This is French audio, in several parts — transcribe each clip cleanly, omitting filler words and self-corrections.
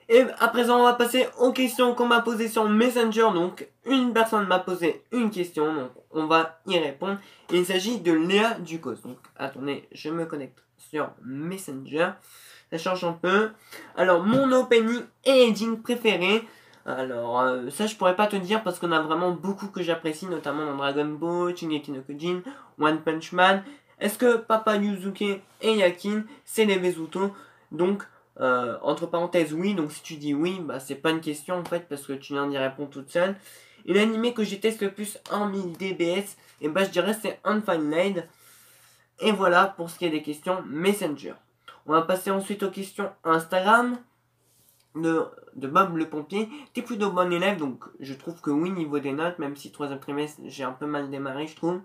Et à présent, on va passer aux questions qu'on m'a posées sur Messenger. Donc, une personne m'a posé une question, donc on va y répondre. Il s'agit de Léa Ducos. Donc, attendez, je me connecte sur Messenger. Ça change un peu. Alors, mon opening et ending préféré. Alors, ça, je pourrais pas te dire parce qu'on a vraiment beaucoup que j'apprécie, notamment dans Dragon Ball, Shingeki no Kyojin, One Punch Man. Est-ce que Papa Yuzuki et Yakin, c'est les Besuto? Donc, entre parenthèses, oui. Donc, si tu dis oui, bah, c'est pas une question en fait parce que tu viens d'y répondre toute seule. Et l'animé que j'ai testé le plus en 1000 DBS, et bah, je dirais c'est Unfinite. Et voilà pour ce qui est des questions Messenger. On va passer ensuite aux questions Instagram de Bob le pompier. T'es plutôt bon élève, donc je trouve que oui, niveau des notes, même si troisième trimestre, j'ai un peu mal démarré, je trouve.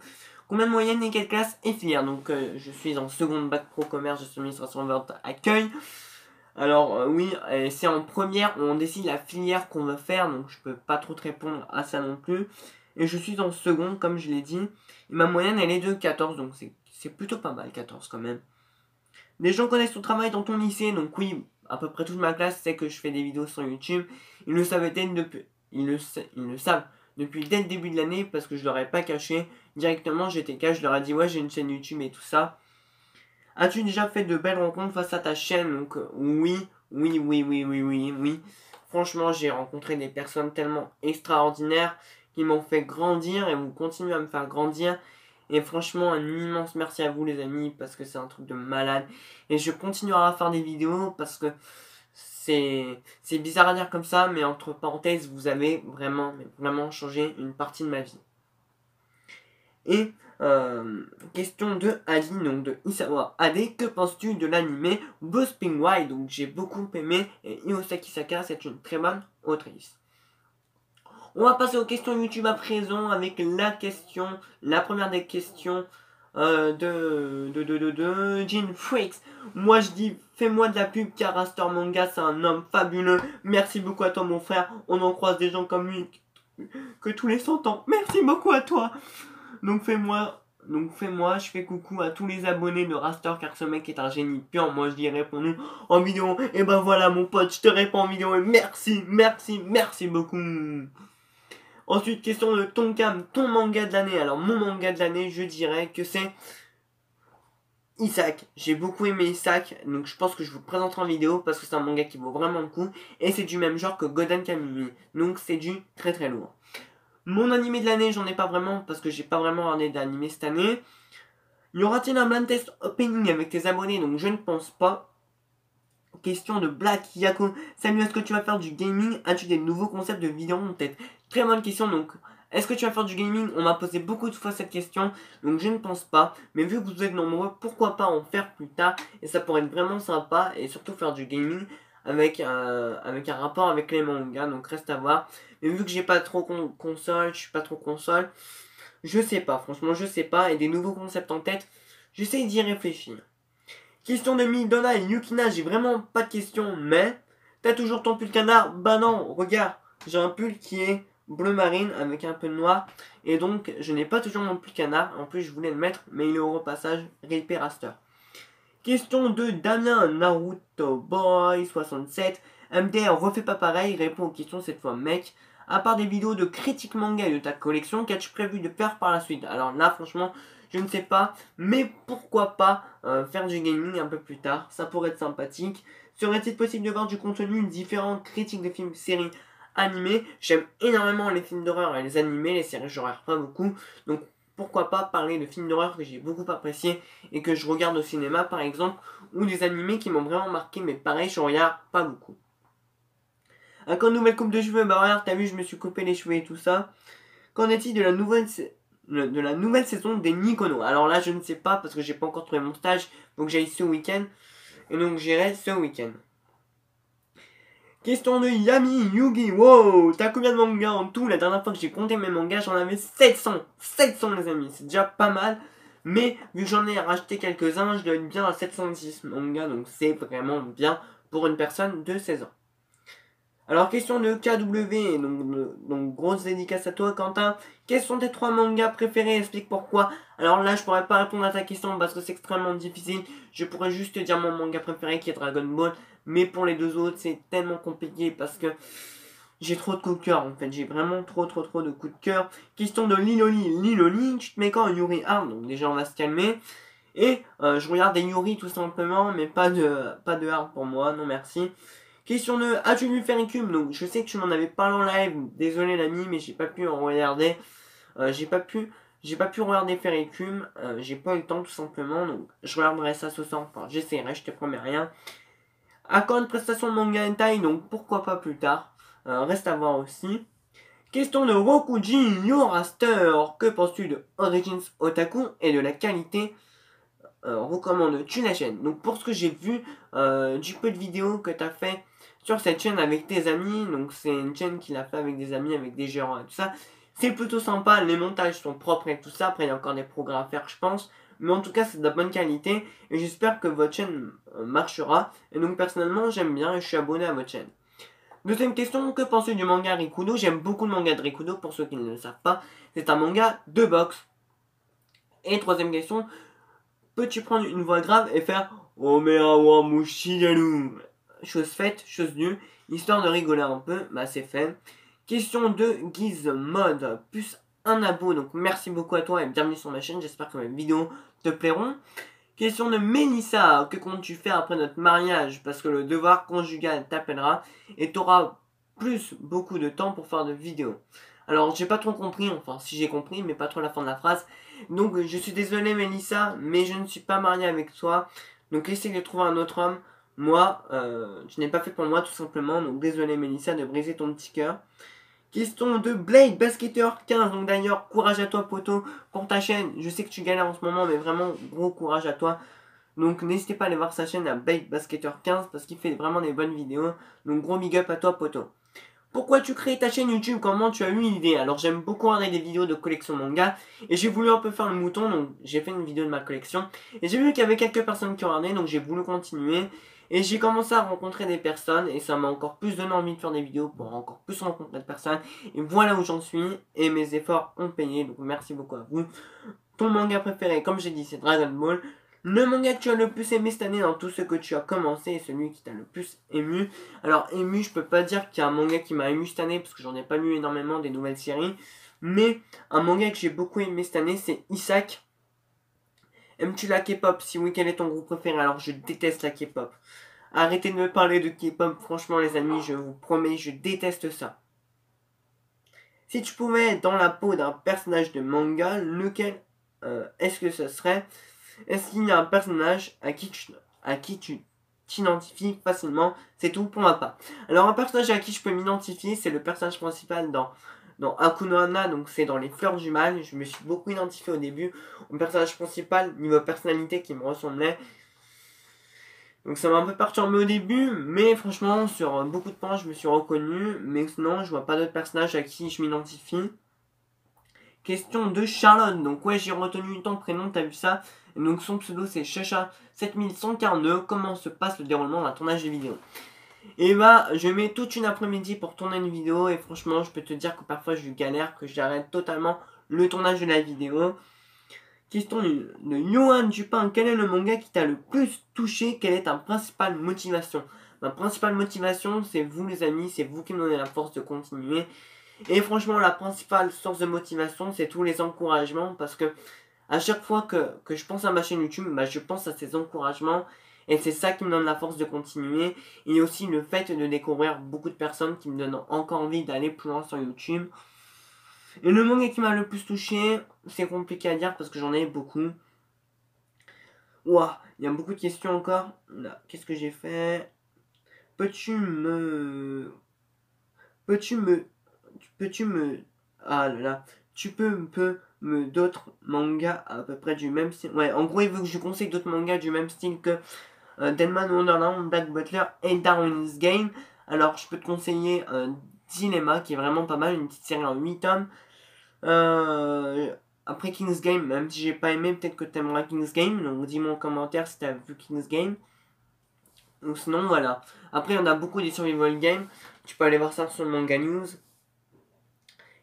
Combien de moyenne et quelle classe et filière? Donc je suis en seconde bac pro commerce, je suis administration vente accueil. Alors oui, c'est en première, on décide la filière qu'on veut faire, donc je peux pas trop te répondre à ça non plus. Et je suis en seconde, comme je l'ai dit. Et ma moyenne, elle est de 14, donc c'est plutôt pas mal, 14 quand même. Les gens connaissent ton travail dans ton lycée, donc oui, à peu près toute ma classe sait que je fais des vidéos sur YouTube. Ils le savaient depuis, ils le savent depuis dès le début de l'année parce que je leur ai pas caché. Directement, j'étais cash, je leur ai dit ouais, j'ai une chaîne YouTube et tout ça. As-tu déjà fait de belles rencontres face à ta chaîne? Donc oui, oui, oui, oui, oui, oui, oui. Franchement, j'ai rencontré des personnes tellement extraordinaires qui m'ont fait grandir et vous continuez à me faire grandir. Et franchement, un immense merci à vous les amis parce que c'est un truc de malade. Et je continuerai à faire des vidéos parce que c'est bizarre à dire comme ça, mais entre parenthèses, vous avez vraiment, vraiment changé une partie de ma vie. Et question de Ali, donc de Isawa Ade, que penses-tu de l'anime Buzzping Wild? Donc j'ai beaucoup aimé et Iosaki Saka, c'est une très bonne autrice. On va passer aux questions YouTube à présent avec la première des questions de Jean Freaks. Moi je dis fais-moi de la pub car Astor Manga c'est un homme fabuleux. Merci beaucoup à toi mon frère. On en croise des gens comme lui que tous les 100 ans. Merci beaucoup à toi. Donc fais-moi, je fais coucou à tous les abonnés de Raster car ce mec est un génie pur. Moi je lui ai répondu en vidéo. Et ben voilà mon pote, je te réponds en vidéo et merci, merci, merci beaucoup. Ensuite, question de Tonkam, ton manga de l'année. Alors mon manga de l'année, je dirais que c'est Isaac. J'ai beaucoup aimé Isaac, donc je pense que je vous le présenterai en vidéo parce que c'est un manga qui vaut vraiment le coup. Et c'est du même genre que Godan Kamimi. Donc c'est du très très lourd. Mon animé de l'année, j'en ai pas vraiment parce que j'ai pas vraiment regardé d'animé cette année. Y aura-t-il un blind test opening avec tes abonnés? Donc je ne pense pas. Question de Black Yako. Salut, est-ce que tu vas faire du gaming? As-tu des nouveaux concepts de vidéo en tête? Très bonne question. Donc, est-ce que tu vas faire du gaming? On m'a posé beaucoup de fois cette question. Donc je ne pense pas. Mais vu que vous êtes nombreux, pourquoi pas en faire plus tard? Et ça pourrait être vraiment sympa. Et surtout faire du gaming avec un rapport avec les mangas. Donc reste à voir. Mais vu que j'ai pas trop console, je suis pas trop console. Je sais pas, franchement, je sais pas. Et des nouveaux concepts en tête, j'essaie d'y réfléchir. Question de Midona et Yukina, j'ai vraiment pas de question, mais t'as toujours ton pull canard? Bah non, regarde, j'ai un pull qui est bleu marine avec un peu de noir. Et donc, je n'ai pas toujours mon pull canard. En plus, je voulais le mettre, mais il est au repassage Ripé Raster. Question de Damien Naruto Boy 67. MDR refait pas pareil, répond aux questions cette fois mec. À part des vidéos de critique manga et de ta collection, qu'as-tu prévu de faire par la suite? Alors là franchement, je ne sais pas, mais pourquoi pas faire du gaming un peu plus tard, ça pourrait être sympathique. Serait-il possible de voir du contenu différent, critique de films, séries, animés? J'aime énormément les films d'horreur et les animés, les séries je regarde pas beaucoup, donc pourquoi pas parler de films d'horreur que j'ai beaucoup apprécié et que je regarde au cinéma par exemple, ou des animés qui m'ont vraiment marqué, mais pareil, je regarde pas beaucoup. Quand nouvelle coupe de cheveux, bah regarde, t'as vu, je me suis coupé les cheveux et tout ça. Qu'en est-il de la nouvelle saison des Nikono? Alors là, je ne sais pas parce que j'ai pas encore trouvé mon stage, donc j'aille ce week-end, et donc j'irai ce week-end. Question de Yami Yugi. Wow, t'as combien de mangas en tout? La dernière fois que j'ai compté mes mangas, j'en avais 700. 700 les amis, c'est déjà pas mal. Mais vu que j'en ai racheté quelques-uns, je dois être bien à 710 mangas, donc c'est vraiment bien pour une personne de 16 ans. Alors, question de KW, donc grosse dédicace à toi, Quentin. Quels sont tes 3 mangas préférés? Explique pourquoi. Alors là, je pourrais pas répondre à ta question parce que c'est extrêmement difficile. Je pourrais juste te dire mon manga préféré qui est Dragon Ball. Mais pour les deux autres, c'est tellement compliqué parce que j'ai trop de coups de cœur en fait. J'ai vraiment trop de coups de cœur. Question de Liloli. Liloli, tu te mets quand Yuri Hard? Donc déjà, on va se calmer. Et je regarde des Yuri tout simplement, mais pas de Hard pour moi, non merci. Question de as-tu vu Fairycube? Donc je sais que tu m'en avais parlé en live, désolé l'ami, mais j'ai pas pu en regarder. J'ai pas pu regarder Fairycube, j'ai pas eu le temps tout simplement, donc je regarderai ça ce soir. Enfin, j'essaierai, je te promets rien. Accord une prestation de manga hentai, donc pourquoi pas plus tard. Reste à voir aussi. Question de Rokuji Yoraster. Que penses-tu de Origins Otaku et de la qualité recommandes-tu la chaîne? Donc pour ce que j'ai vu du peu de vidéos que tu as fait sur cette chaîne avec tes amis, donc c'est une chaîne qu'il a fait avec des amis, avec des gérants et tout ça, c'est plutôt sympa, les montages sont propres et tout ça, après il y a encore des progrès à faire je pense, mais en tout cas c'est de la bonne qualité et j'espère que votre chaîne marchera, et donc personnellement j'aime bien et je suis abonné à votre chaîne. Deuxième question, que penses-tu du manga Rikudo? J'aime beaucoup le manga de Rikudo, pour ceux qui ne le savent pas, c'est un manga de boxe. Et troisième question, peux-tu prendre une voix grave et faire Omerawa Mushidaru? Chose faite, chose nue, histoire de rigoler un peu, bah c'est fait. Question de Gizmod, plus un abo, donc merci beaucoup à toi et bienvenue sur ma chaîne, j'espère que mes vidéos te plairont. Question de Mélissa, que comptes-tu faire après notre mariage? Parce que le devoir conjugal t'appellera et t'auras beaucoup de temps pour faire de vidéos. Alors j'ai pas trop compris, enfin si j'ai compris, mais pas trop la fin de la phrase. Donc je suis désolé Mélissa, mais je ne suis pas marié avec toi. Donc essaye de trouver un autre homme. Moi, je n'ai pas fait pour moi tout simplement. Donc désolé Mélissa de briser ton petit cœur. Question de Blade Basketer 15. Donc d'ailleurs, courage à toi poto pour ta chaîne. Je sais que tu galères en ce moment, mais vraiment gros courage à toi. Donc n'hésitez pas à aller voir sa chaîne à Blade Basketer 15 parce qu'il fait vraiment des bonnes vidéos. Donc gros big up à toi poto. Pourquoi tu crées ta chaîne YouTube? Comment tu as eu l'idée? Alors j'aime beaucoup regarder des vidéos de collection manga et j'ai voulu un peu faire le mouton, donc j'ai fait une vidéo de ma collection et j'ai vu qu'il y avait quelques personnes qui regardaient, donc j'ai voulu continuer et j'ai commencé à rencontrer des personnes et ça m'a encore plus donné envie de faire des vidéos pour encore plus rencontrer de personnes et voilà où j'en suis et mes efforts ont payé, donc merci beaucoup à vous. Ton manga préféré, comme j'ai dit, c'est Dragon Ball. Le manga que tu as le plus aimé cette année dans tout ce que tu as commencé et celui qui t'a le plus ému. Alors ému, je peux pas dire qu'il y a un manga qui m'a ému cette année parce que j'en ai pas lu énormément des nouvelles séries. Mais un manga que j'ai beaucoup aimé cette année, c'est Isaac. Aimes-tu la K-pop? Si oui, quel est ton groupe préféré? Alors je déteste la K-pop. Arrêtez de me parler de K-pop, franchement les amis, je vous promets, je déteste ça. Si tu pouvais être dans la peau d'un personnage de manga, lequel est-ce que ce serait? Est-ce qu'il y a un personnage à qui tu t'identifies facilement? C'est tout pour ma part. Alors un personnage à qui je peux m'identifier, c'est le personnage principal dans Akuno Hana, donc c'est dans les fleurs du mal. Je me suis beaucoup identifié au début au personnage principal, niveau personnalité qui me ressemblait. Donc ça m'a un peu perturbé au début, mais franchement sur beaucoup de points je me suis reconnu. Mais sinon je vois pas d'autres personnages à qui je m'identifie. Question de Charlotte. Donc ouais, j'ai retenu ton prénom, t'as vu ça? Et donc son pseudo c'est Chacha7142. Comment se passe le déroulement d'un tournage de vidéo? Et bah, je mets toute une après-midi pour tourner une vidéo et franchement, je peux te dire que parfois je galère, que j'arrête totalement le tournage de la vidéo. Question de Johan Dupin. Quel est le manga qui t'a le plus touché? Quelle est ta principale motivation? Ma principale motivation, c'est vous les amis, c'est vous qui me donnez la force de continuer. Et franchement, la principale source de motivation, c'est tous les encouragements. Parce que à chaque fois que je pense à ma chaîne YouTube, bah, je pense à ces encouragements. Et c'est ça qui me donne la force de continuer. Et aussi le fait de découvrir beaucoup de personnes qui me donnent encore envie d'aller plus loin sur YouTube. Et le manga qui m'a le plus touché, c'est compliqué à dire parce que j'en ai beaucoup. Ouah, il y a beaucoup de questions encore. Qu'est-ce que j'ai fait? Peux-tu me... Peux-tu me... Peux-tu me... Ah là là. Tu peux me d'autres mangas à peu près du même style. Ouais, en gros, il veut que je conseille d'autres mangas du même style que Deadman Wonderland, Black Butler et Darwin's Game. Alors, je peux te conseiller Dilemma, qui est vraiment pas mal, une petite série en 8 tomes. Après King's Game, même si j'ai pas aimé, peut-être que t'aimeras King's Game. Donc, dis-moi en commentaire si t'as vu King's Game. Donc sinon, voilà. Après, on a beaucoup des survival games. Tu peux aller voir ça sur le Manga News.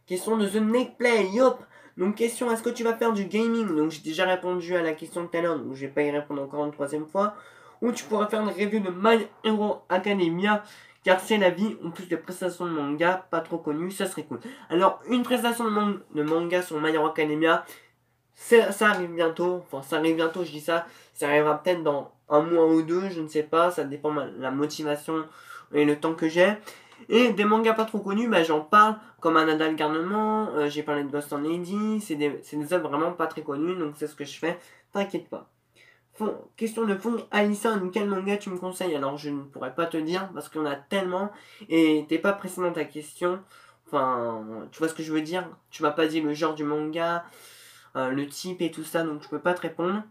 Question de The Neck Play, yop. Donc question, est-ce que tu vas faire du gaming? Donc j'ai déjà répondu à la question tout à l'heure, donc je vais pas y répondre encore une troisième fois. Ou tu pourras faire une review de My Hero Academia, car c'est la vie, en plus de prestations de manga, pas trop connues, ça serait cool. Alors une prestation de manga sur My Hero Academia, ça arrive bientôt, enfin ça arrive bientôt, je dis ça arrivera peut-être dans un mois ou deux, je ne sais pas, ça dépend de la motivation et le temps que j'ai. Et des mangas pas trop connus, bah, j'en parle, comme Anada le Garnement, j'ai parlé de Ghost and Lady, c'est des œuvres vraiment pas très connues, donc c'est ce que je fais, t'inquiète pas. Question de fond, Alison, quel manga tu me conseilles? Alors je ne pourrais pas te dire, parce qu'il y en a tellement, et t'es pas précis dans ta question, enfin, tu vois ce que je veux dire? Tu m'as pas dit le genre du manga, le type et tout ça, donc je peux pas te répondre.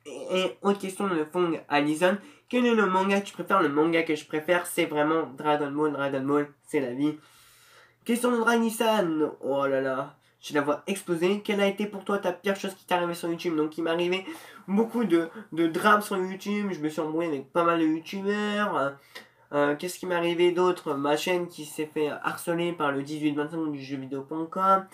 Et autre question de Fong Alison, quel est le manga que tu préfères? Le manga que je préfère, c'est vraiment Dragon Ball, c'est la vie. Question de Dragon-san, oh là là, j'ai la voix explosée. Quelle a été pour toi ta pire chose qui t'est arrivée sur YouTube? Donc il m'est arrivé beaucoup de drames sur YouTube, je me suis embrouillé avec pas mal de youtubeurs. Qu'est-ce qui m'est arrivé d'autre? Ma chaîne qui s'est fait harceler par le 18-25 du jeuxvideo.com.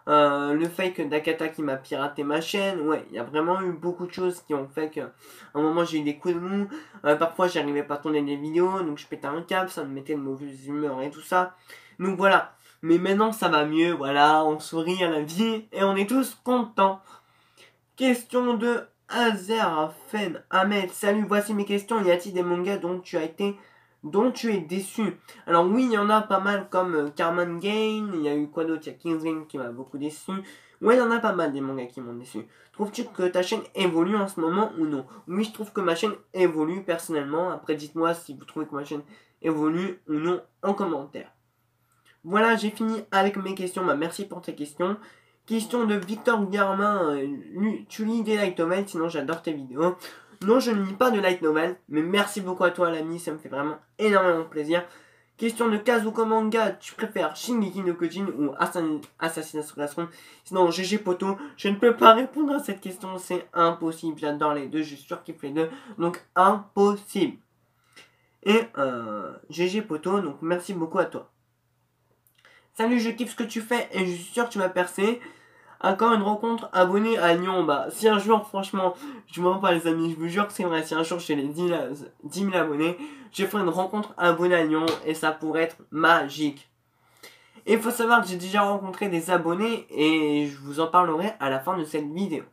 Le fake d'Akata qui m'a piraté ma chaîne. Ouais, il y a vraiment eu beaucoup de choses qui ont fait qu'à un moment j'ai eu des coups de mou. Parfois j'arrivais pas à tourner des vidéos, donc je pétais un câble, ça me mettait de mauvaise humeur et tout ça. Donc voilà. Mais maintenant ça va mieux, voilà, on sourit à la vie et on est tous contents. Question de Azerfen Ahmed. Salut, voici mes questions. Y a-t-il des mangas dont tu es déçu? Alors oui, il y en a pas mal comme Carman Gain, il y a eu quoi d'autre? Il y a Kingsling qui m'a beaucoup déçu. Ouais, il y en a pas mal des mangas qui m'ont déçu. Trouves-tu que ta chaîne évolue en ce moment ou non? Oui, je trouve que ma chaîne évolue personnellement. Après, dites-moi si vous trouvez que ma chaîne évolue ou non en commentaire. Voilà, j'ai fini avec mes questions. Bah, merci pour tes questions. Question de Victor Garmin. Tu lis des light novels, sinon j'adore tes vidéos. Non, je ne lis pas de light novel, mais merci beaucoup à toi l'ami, ça me fait vraiment énormément plaisir. Question de Kazuko Manga, tu préfères Shingeki no Kyojin ou Assassin's Classroom? Sinon, GG Poto, je ne peux pas répondre à cette question, c'est impossible. J'adore les deux, je suis sûr qu'il fait les deux, donc impossible. Et GG Poto, donc merci beaucoup à toi. Salut, je kiffe ce que tu fais et je suis sûr que tu vas percer. Encore une rencontre, abonné à Lyon. Bah, si un jour, franchement, je m'en pas les amis, je vous jure que c'est vrai, si un jour j'ai les 10 000 abonnés, je ferai une rencontre abonnée à Lyon et ça pourrait être magique. Et il faut savoir que j'ai déjà rencontré des abonnés et je vous en parlerai à la fin de cette vidéo.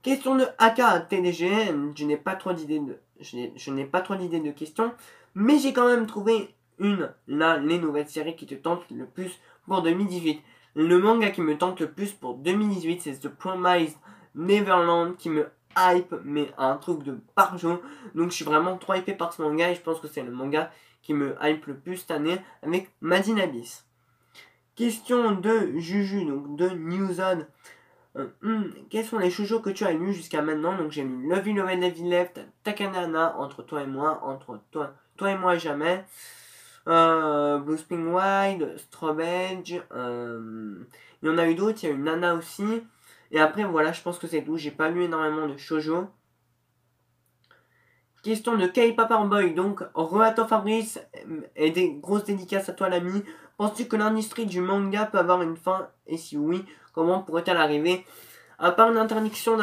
Question de AK TDGN, je n'ai pas trop d'idées de questions, mais j'ai quand même trouvé les nouvelles séries qui te tentent le plus pour 2018. Le manga qui me tente le plus pour 2018, c'est The Promised Neverland qui me hype, mais un truc de parjo. Donc je suis vraiment trop hypé par ce manga et je pense que c'est le manga qui me hype le plus cette année avec Madin Abyss. Question de Juju, donc de Newzone. Quels sont les shoujo que tu as lus jusqu'à maintenant? Donc j'ai lu Love You Love and Love Left, Takanana, Entre toi et moi, Entre toi et moi jamais. Blue Spring Wild, Strawbridge, il y en a eu d'autres, il y a eu Nana aussi. Et après, voilà, je pense que c'est tout. J'ai pas lu énormément de shoujo. Question de K-Paperboy, donc, Reato Fabrice, et des grosses dédicaces à toi l'ami. Penses-tu que l'industrie du manga peut avoir une fin? Et si oui, comment pourrait-elle arriver? À part une interdiction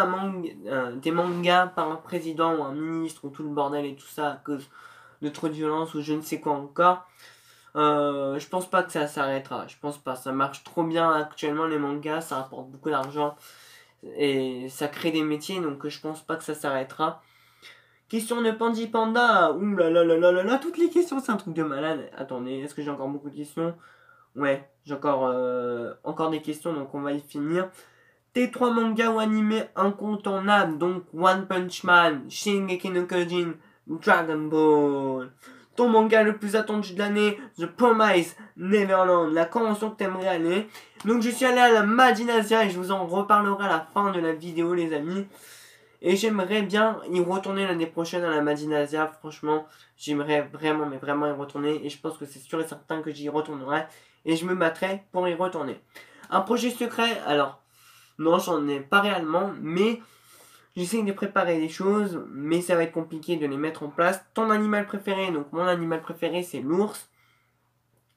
des mangas par un président ou un ministre ou tout le bordel et tout ça à cause de trop de violence ou je ne sais quoi encore. Je pense pas que ça s'arrêtera. Je pense pas. Ça marche trop bien actuellement les mangas. Ça rapporte beaucoup d'argent. Et ça crée des métiers. Donc je pense pas que ça s'arrêtera. Question de Pandi Panda. Ouh là là là là là là. Toutes les questions, c'est un truc de malade. Attendez, est-ce que j'ai encore beaucoup de questions? Ouais, j'ai encore des questions. Donc on va y finir. Tes 3 mangas ou animés incontournables. Donc One Punch Man, Shingeki no Kyojin, Dragon Ball. Ton manga le plus attendu de l'année, The Promise Neverland, la convention que t'aimerais aller. Donc je suis allé à la Madinasia et je vous en reparlerai à la fin de la vidéo les amis. Et j'aimerais bien y retourner l'année prochaine à la Madinasia, franchement, j'aimerais vraiment, mais vraiment y retourner. Et je pense que c'est sûr et certain que j'y retournerai. Et je me battrai pour y retourner. Un projet secret, alors, non j'en ai pas réellement, mais J'essaie de préparer des choses, mais ça va être compliqué de les mettre en place. Ton animal préféré, donc mon animal préféré c'est l'ours.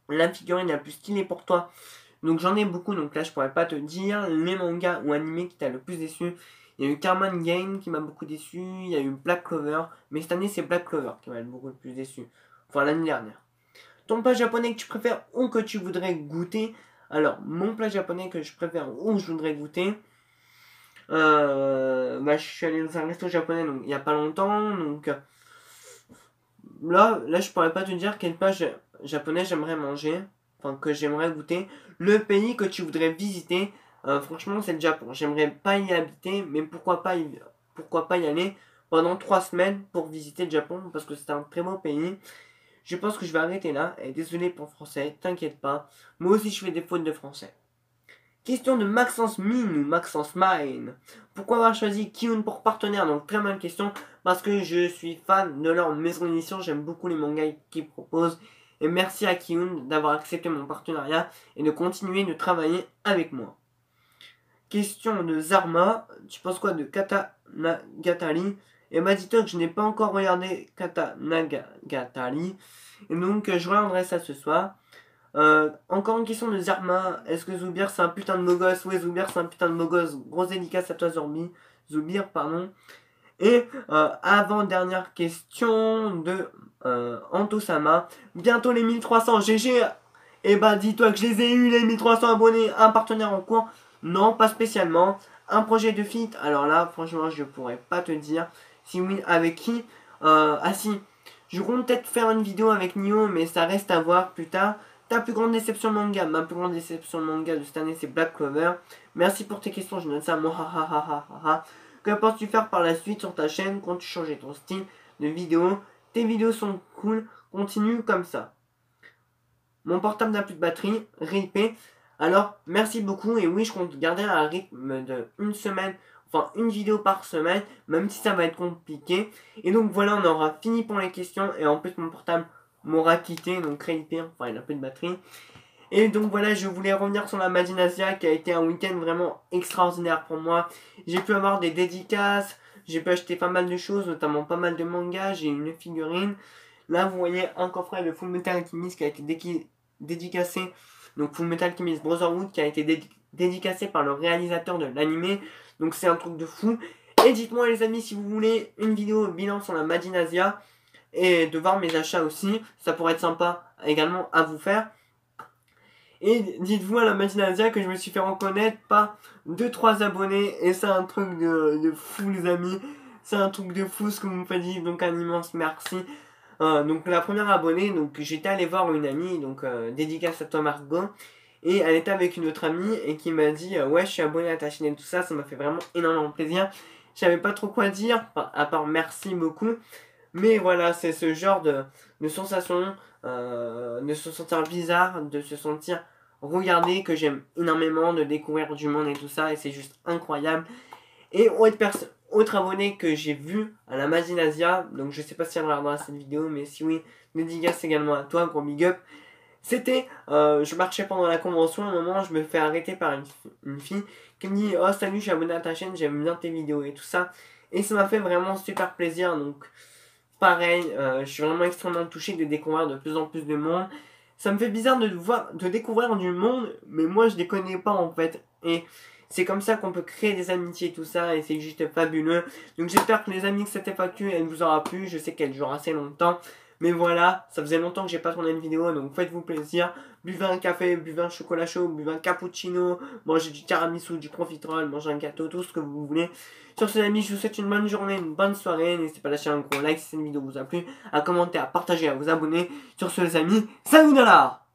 La figurine la plus stylée pour toi. Donc j'en ai beaucoup, donc là je pourrais pas te dire. Les mangas ou animés qui t'a le plus déçu. Il y a eu Carman Game qui m'a beaucoup déçu. Il y a eu Black Clover. Mais cette année c'est Black Clover qui m'a beaucoup le plus déçu. Enfin l'année dernière. Ton plat japonais que tu préfères ou que tu voudrais goûter. Alors mon plat japonais que je préfère ou je voudrais goûter. Je suis allé dans un resto japonais donc il y a pas longtemps. Donc là je pourrais pas te dire quel plat japonais j'aimerais manger. Enfin que j'aimerais goûter. Le pays que tu voudrais visiter. Franchement c'est le Japon. J'aimerais pas y habiter, mais pourquoi pas y aller pendant 3 semaines pour visiter le Japon, parce que c'est un très beau pays. Je pense que je vais arrêter là, et désolé pour le français, t'inquiète pas. Moi aussi je fais des fautes de français. Question de Maxence Mine ou Maxence Mine. Pourquoi avoir choisi Kiun pour partenaire? Donc très bonne question, parce que je suis fan de leur maison d'édition, j'aime beaucoup les mangas qu'ils proposent. Et merci à Kiun d'avoir accepté mon partenariat et de continuer de travailler avec moi. Question de Zarma, tu penses quoi de Katanagatari? Et m'a dit que je n'ai pas encore regardé Katanagatari. Et donc je regarderai ça ce soir. Encore une question de Zarma. Est-ce que Zoubir c'est un putain de beau gosse? Ouais, Zoubir c'est un putain de beau gosse. Grosse dédicace à toi Zoubir, pardon. Et avant-dernière question de Antosama. Bientôt les 1300 GG. Et bah dis-toi que je les ai eu les 1300 abonnés. Un partenaire en cours? Non, pas spécialement. Un projet de feat? Alors là, franchement, je pourrais pas te dire. Si oui, avec qui? Ah si. Je compte peut-être faire une vidéo avec Nio, mais ça reste à voir plus tard. Ta plus grande déception manga? Ma plus grande déception manga de cette année, c'est Black Clover. Merci pour tes questions, je note ça. Que penses-tu faire par la suite sur ta chaîne? Comptes-tu changer ton style de vidéo? Tes vidéos sont cool, continue comme ça. Mon portable n'a plus de batterie, RIP. Alors, merci beaucoup. Et oui, je compte garder un rythme de une semaine, enfin une vidéo par semaine, même si ça va être compliqué. Et donc voilà, on aura fini pour les questions. Et en plus, mon portable m'aura quitté, donc RIP, enfin il a plus de batterie. Et donc voilà, je voulais revenir sur la Madinasia qui a été un week-end vraiment extraordinaire pour moi. J'ai pu avoir des dédicaces, j'ai pu acheter pas mal de choses, notamment pas mal de mangas, j'ai une figurine. Là, vous voyez un coffret de Fullmetal Alchemist qui a été dédicacé. Donc Fullmetal Alchemist Brotherhood qui a été dédicacé par le réalisateur de l'anime. Donc c'est un truc de fou. Et dites-moi les amis si vous voulez une vidéo bilan sur la Madinasia et de voir mes achats aussi. Ça pourrait être sympa également à vous faire. Et dites-vous à la Madinasia que je me suis fait reconnaître par 2-3 abonnés. Et c'est un truc de fou les amis. C'est un truc de fou ce que vous me faites dire. Donc un immense merci. Donc la première abonnée, donc j'étais allé voir une amie, donc dédicace à toi Margot, et elle était avec une autre amie et qui m'a dit ouais je suis abonné à ta chaîne et tout ça, ça m'a fait vraiment énormément plaisir. Je savais pas trop quoi dire, à part merci beaucoup, mais voilà c'est ce genre de sensation, de se sentir bizarre, de se sentir regardé, que j'aime énormément, de découvrir du monde et tout ça, et c'est juste incroyable. Et autre abonné que j'ai vu à la Madinasia, donc je sais pas si elle regardera cette vidéo, mais si oui, dédicace également à toi, gros big up. C'était, je marchais pendant la convention, à un moment je me fais arrêter par une fille qui me dit oh salut, je suis abonné à ta chaîne, j'aime bien tes vidéos et tout ça. Et ça m'a fait vraiment super plaisir, donc pareil, je suis vraiment extrêmement touché de découvrir de plus en plus de monde. Ça me fait bizarre de découvrir du monde, mais moi je les connais pas en fait. Et c'est comme ça qu'on peut créer des amitiés et tout ça, et c'est juste fabuleux. Donc j'espère que les amis que cette FAQ, elle vous aura plu. Je sais qu'elle dure assez longtemps. Mais voilà, ça faisait longtemps que j'ai pas tourné une vidéo, donc faites-vous plaisir. Buvez un café, buvez un chocolat chaud, buvez un cappuccino, mangez du tiramisu, du profiterole, mangez un gâteau, tout ce que vous voulez. Sur ce, les amis, je vous souhaite une bonne journée, une bonne soirée. N'hésitez pas à lâcher un gros like si cette vidéo vous a plu, à commenter, à partager, à vous abonner. Sur ce, les amis, salut de là!